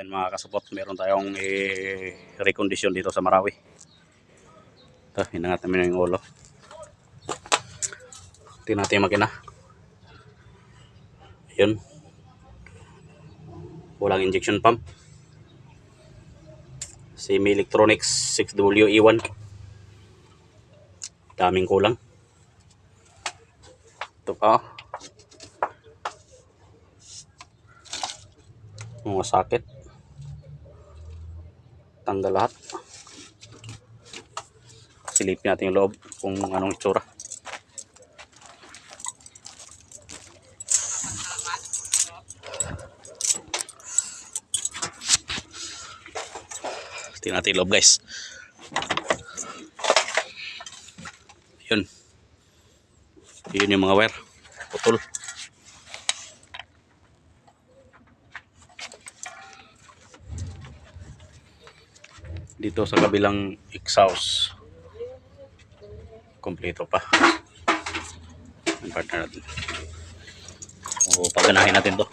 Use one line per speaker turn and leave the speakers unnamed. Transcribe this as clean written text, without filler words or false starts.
Ayan mga kasupot, meron tayong recondition dito sa Marawi. Ito, hinangat namin yung ulo. Tingnan natin yung makina. Ayun. Walang injection pump. Semi Electronics 6WE1. Daming kulang. Ito pa. Mga socket. Tanggal lahat. Silipin natin yung loob kung anong itsura. Tingnan natin yung loob guys. Yun. Yun yung mga wire. Putol. Dito sa kabilang exhaust. Kompleto pa. Ang partner natin. O, paganahin natin to.